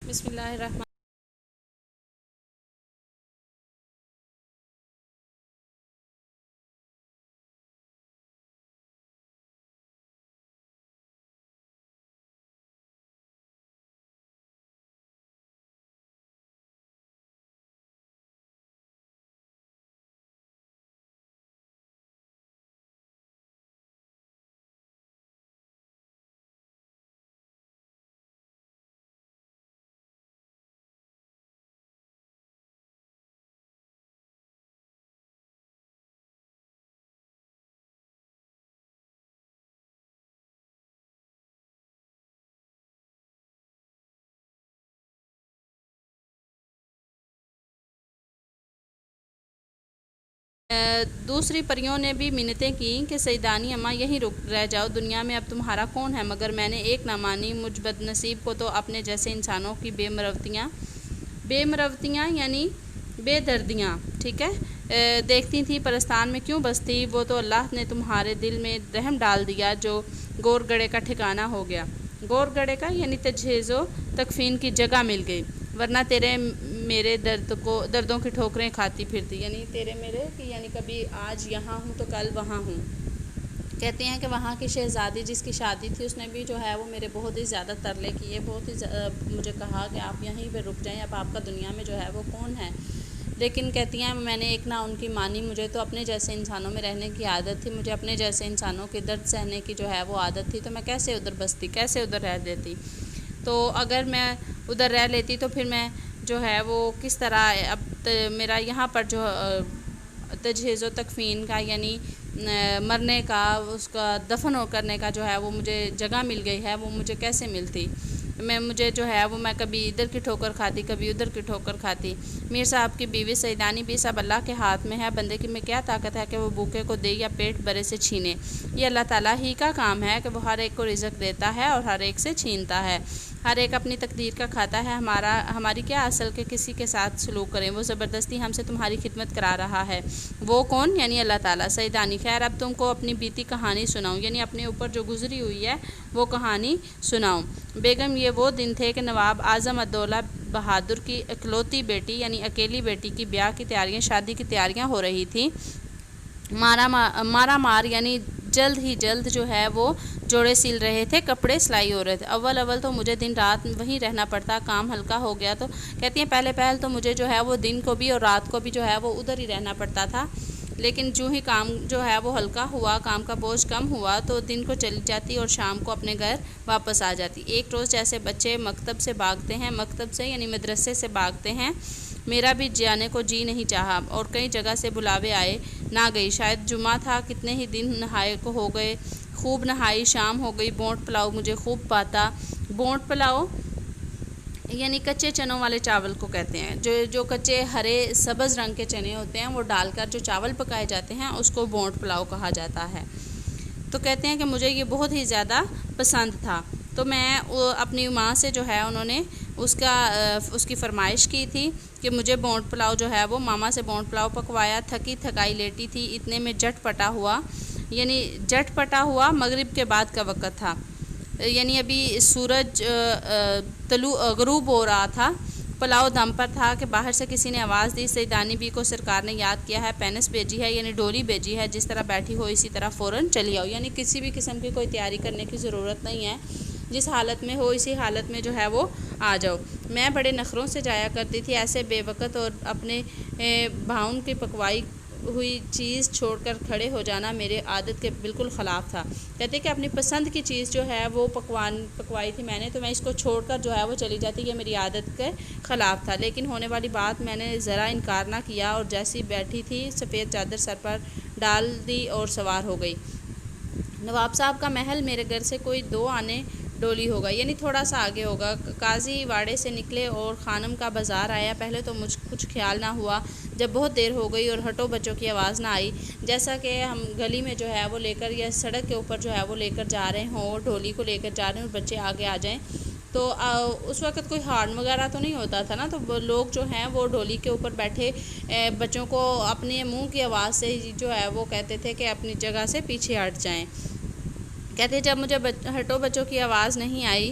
بسم اللہ الرحمن دوسری پریوں نے بھی منتیں کیں کہ سیدانی اماں یہیں رہ جاؤ، دنیا میں اب تمہارا کون ہے؟ مگر میں نے ایک نہ مانی، مجھ بد نصیب کو تو اپنے جیسے انسانوں کی بے مروتیاں یعنی بے دردیاں، ٹھیک ہے، دیکھتی تھیں پرستان میں کیوں بستی، وہ تو اللہ نے تمہارے دل میں رحم ڈال دیا جو گور گڑے کا ٹھکانہ ہو گیا۔ گور گڑے کا یعنی تجہیز و تکفین کی جگہ مل گئی، ورنہ تیرے میرے دردوں کی ٹھوکریں کھاتی پھرتی، یعنی تیرے میرے کہ یعنی کبھی آج یہاں ہوں تو کل وہاں ہوں۔ کہتے ہیں کہ وہاں کی شہزادی جس کی شادی تھی، اس نے بھی جو ہے وہ میرے بہت ہی زیادہ ترلے کیے، بہت ہی مجھے کہا کہ آپ یہیں پہ رک جائیں، اب آپ کا دنیا میں جو ہے وہ کون ہے؟ لیکن کہتی ہیں میں نے ایک نہ ان کی مانی، مجھے تو اپنے جیسے انسانوں میں رہنے کی عادت تھی، مجھے اپنے جیسے انسانوں کے درد سہنے کی جو ہے وہ عادت تھی، تو میں کیسے ادھر بستی، کیسے ادھر رہ دیتی؟ تو اگر میں ادھر رہ لیتی تو پھر میں جو ہے وہ کس طرح اب میرا یہاں پر جو تجہیز و تکفین کا یعنی مرنے کا، اس کا دفن کرنے کا جو ہے وہ مجھے جگہ مل گئی ہے، وہ مجھے کیسے ملتی؟ مجھے جو ہے وہ میں کبھی ادھر کی ٹھوکر کھاتی، کبھی ادھر کی ٹھوکر کھاتی۔ میر صاحب کی بیوی سیدانی بھی سب اللہ کے ہاتھ میں ہے، بندے کی میں کیا طاقت ہے کہ وہ بھوکے کو دے یا پیٹ بھرے سے چھینے؟ یہ اللہ تعالیٰ ہی کا کام ہے کہ وہ ہر ایک کو رزق دیتا ہے اور ہر ایک سے چھینتا ہے، ہر ایک اپنی تقدیر کا کھاتا ہے۔ ہماری کیا اصل کے کسی کے ساتھ سلوک کریں، وہ زبردستی ہم سے تمہاری خدمت کرا رہا ہے، وہ کون؟ یعنی اللہ تعالیٰ۔ سیدانی خیر اب تم کو اپنی بیتی کہانی سناؤں، یعنی اپنے اوپر جو گزری ہوئی ہے وہ کہانی سناؤں۔ بیگم یہ وہ دن تھے کہ نواب اعظم الدولہ بہادر کی اکلوتی بیٹی یعنی اکیلی بیٹی کی بیاہ کی تیاریاں، شادی کی تیاریاں ہو رہی تھیں۔ مارا مار یعنی جلد ہی جلد جو ہے وہ جوڑے سل رہے تھے، کپڑے سلائی ہو رہے تھے۔ اول تو مجھے دن رات وہیں رہنا پڑتا، کام ہلکا ہو گیا تو کہتی ہیں پہلے تو مجھے جو ہے وہ دن کو بھی اور رات کو بھی جو ہے وہ ادھر ہی رہنا پڑتا تھا، لیکن جو ہی کام جو ہے وہ ہلکا ہوا، کام کا بوجھ کم ہوا تو دن کو چلی جاتی اور شام کو اپنے گھر واپس آ جاتی۔ ایک روز جیسے بچے مکتب سے بھاگتے ہیں، مکتب سے یعنی مدرسے سے بھاگتے ہیں، میرا بھی جانے کو جی نہیں چاہا اور کئی جگہ سے بلاوے آئے، نہ گئی۔ شاید جمعہ تھا، کتنے ہی دن نہائے کو ہو گئے، خوب نہائی، شام ہو گئی۔ بونٹ پلاؤ مجھے خوب پاتا۔ بونٹ پلاؤ یعنی کچے چنوں والے چاول کو کہتے ہیں، جو کچے ہرے سبز رنگ کے چنے ہوتے ہیں وہ ڈال کر جو چاول پکائے جاتے ہیں اس کو بونٹ پلاؤ کہا جاتا ہے۔ تو کہتے ہیں کہ مجھے یہ بہت ہی زیادہ پسند تھا، تو میں اپنی ماں سے جو ہے انہوں نے اس کی فرمائش کی تھی کہ مجھے بونٹ پلاؤ جو ہے وہ ماما سے بونٹ پلاؤ پکوایا۔ تھکی تھکائی لیٹی تھی، اتنے میں جٹ پٹا ہوا مغرب کے بعد کا وقت تھا، یعنی ابھی سورج غروب ہو رہا تھا۔ پلاؤ دم پر تھا کہ باہر سے کسی نے آواز دی، سیدانی بی کو سرکار نے یاد کیا ہے، پینس بھیجی ہے یعنی ڈولی بھیجی ہے، جس طرح بیٹھی ہو اسی طرح فوراً چلی آؤ، یعنی کسی بھی قسم کی کوئی تیاری کرنے کی ضرورت نہیں ہے، جس حالت میں ہو اسی حالت میں جو ہے وہ آ جاؤ۔ میں بڑے نخروں سے جایا کرتی تھی، ایسے بے وقت اور اپنے بھاؤن کی پکوائی ہوئی چیز چھوڑ کر کھڑے ہو جانا میرے عادت کے بالکل خلاف تھا۔ کہتے کہ اپنی پسند کی چیز جو ہے وہ پکوائی تھی میں نے، تو میں اس کو چھوڑ کر جو ہے وہ چلی جاتی، یہ میری عادت کے خلاف تھا، لیکن ہونے والی بات میں نے ذرا انکار نہ کیا اور جیسی بیٹھی تھی سفید چادر سر پر ڈال دی اور سوار ہو گئی۔ نواب صاحب کا محل میرے گھر سے کوئی 2 آنے ڈولی ہوگا، یعنی تھوڑا سا آگے ہوگا۔ قاضی واڑے سے نکلے اور خانم کا بازار آیا، پہلے تو مجھ کچھ خیال نہ ہوا، جب بہت دیر ہو گئی اور ہٹو بچوں کی آواز نہ آئی، جیسا کہ ہم گلی میں جو ہے وہ لے کر یا سڑک کے اوپر جو ہے وہ لے کر جا رہے ہوں اور ڈھولی کو لے کر جا رہے ہیں اور بچے آگے آ جائیں، تو اس وقت کوئی ہارن وغیرہ تو نہیں ہوتا تھا نا، تو لوگ جو ہیں وہ ڈھولی کے اوپر بیٹھے بچوں کو اپنے منہ کی آواز سے جو ہے وہ کہتے تھے کہ اپنی جگہ سے پیچھے ہٹ جائیں۔ کہتے جب مجھے ہٹو بچوں کی آواز نہیں آئی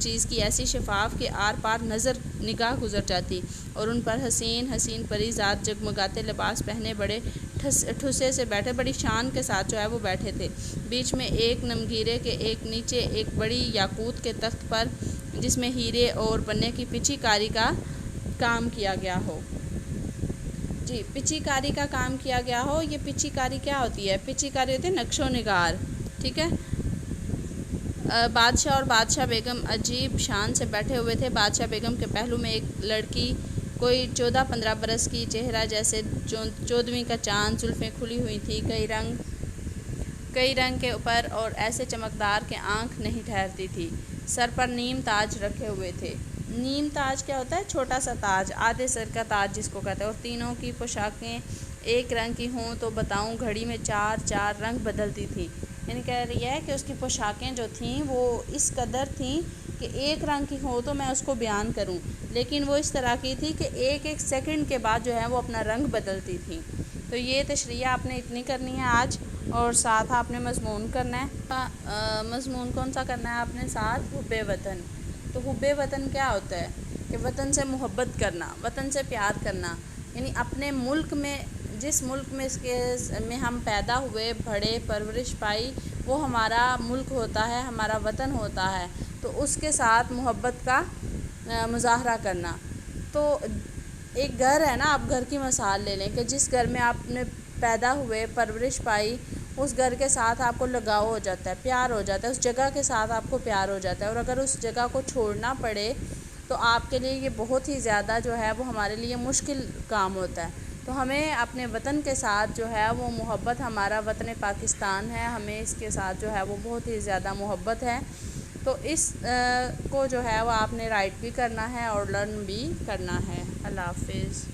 چیز کی ایسی شفاف کہ آر پار نگاہ گزر جاتی، اور ان پر حسین حسین پری ذات جگمگاتے لباس پہنے بڑے ٹھسے سے بیٹھے، بڑی شان کے ساتھ جو ہے وہ بیٹھے تھے۔ بیچ میں ایک نمگیرے کے ایک نیچے ایک بڑی یاقوت کے تخت پر، جس میں ہیرے اور بننے کی پچی کاری کا کام کیا گیا ہو۔ جی، پچی کاری کا کام کیا گیا ہو، یہ پچی کاری کیا ہوتی ہے؟ پچی کاری ہوتی ہے نقش و نگار، ٹھیک ہے۔ بادشاہ اور بادشاہ بیگم عجیب شان سے بیٹھے ہوئے تھے۔ بادشاہ بیگم کے پہلو میں ایک لڑکی کوئی 14-15 برس کی، چہرہ جیسے 14ویں کا چاند، زلفیں کھلی ہوئی تھی کئی رنگ کے اوپر اور ایسے چمکدار کہ آنکھ نہیں ٹھہرتی تھی۔ سر پر نیم تاج رکھے ہوئے تھے۔ نیم تاج کیا ہوتا ہے؟ چھوٹا سا تاج، آدھے سر کا تاج جس کو کہتے ہیں۔ اور تینوں کی پوشاکیں ایک رنگ کی ہوں تو بتاؤں، گھڑی میں 4 رنگ بدلتی تھیں۔ یعنی کہہ رہی ہے کہ اس کی پوشاکیں جو تھیں وہ اس قدر تھیں کہ ایک رنگ کی ہو تو میں اس کو بیان کروں، لیکن وہ اس طرح کی تھی کہ ایک سیکنڈ کے بعد جو ہے وہ اپنا رنگ بدلتی تھیں۔ تو یہ تشریح آپ نے اتنی کرنی ہے آج، اور ساتھ آپ نے مضمون کرنا ہے۔ مضمون کون سا کرنا ہے آپ نے؟ ساتھ حب وطن۔ تو حب وطن کیا ہوتا ہے؟ کہ وطن سے محبت کرنا، وطن سے پیار کرنا، یعنی اپنے ملک میں، جس ملک میں ہم پیدا ہوئے بڑھے پرورش پائی، وہ ہمارا ملک ہوتا ہے، ہمارا وطن ہوتا ہے، تو اس کے ساتھ محبت کا مظاہرہ کرنا۔ تو ایک گھر ہے نا، آپ گھر کی مثال لے لیں کہ جس گھر میں آپ نے پیدا ہوئے پرورش پائی، اس گھر کے ساتھ آپ کو لگاؤ ہو جاتا ہے، پیار ہو جاتا ہے، اس جگہ کے ساتھ آپ کو پیار ہو جاتا ہے، اور اگر اس جگہ کو چھوڑنا پڑے تو آپ کے لیے یہ بہت ہی زیادہ جو ہے وہ ہمارے لیے مشکل کام ہوتا ہے۔ تو ہمیں اپنے وطن کے ساتھ جو ہے وہ محبت، ہمارا وطن پاکستان ہے، ہمیں اس کے ساتھ جو ہے وہ بہت ہی زیادہ محبت ہے۔ تو اس کو جو ہے وہ آپ نے رائٹ بھی کرنا ہے اور لرن بھی کرنا ہے۔ اللہ حافظ۔